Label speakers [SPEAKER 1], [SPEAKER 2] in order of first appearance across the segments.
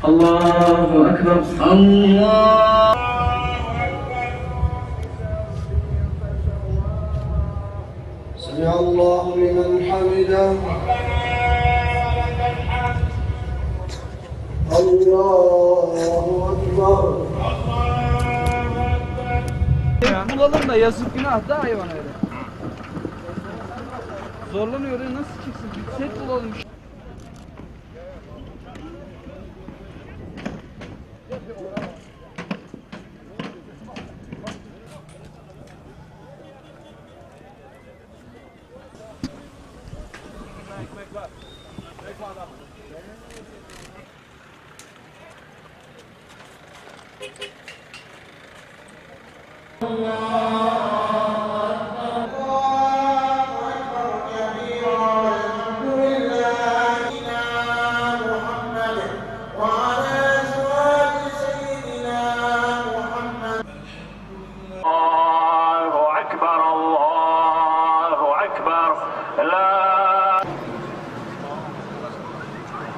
[SPEAKER 1] الله أكبر الله.
[SPEAKER 2] سمع الله لمن حمده. الله أكبر.
[SPEAKER 3] Bulalım da yazık günah da hayvana öyle. Zorlanıyor ya, nasıl çıksın? Bir set bulalım. Ekmek var.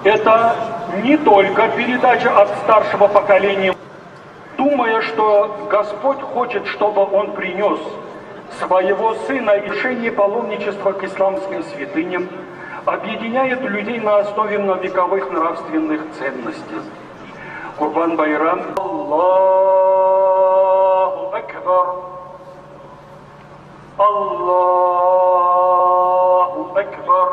[SPEAKER 4] Это не только передача от старшего поколения, думая, что Господь хочет, чтобы он принес своего Сына, и решение паломничества к исламским святыням объединяет людей на основе многовековых нравственных ценностей. Курбан-Байрам. Аллаху Акбар. Аллаху Акбар.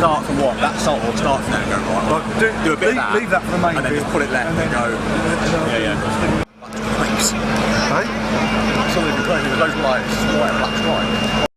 [SPEAKER 5] Start from what? That salt or start from there and go right? Well, do a bit of that. Leave that for the main and then just put it left and go. Yeah. Thanks. Hey? Something complaining with those lights, white and black stripe.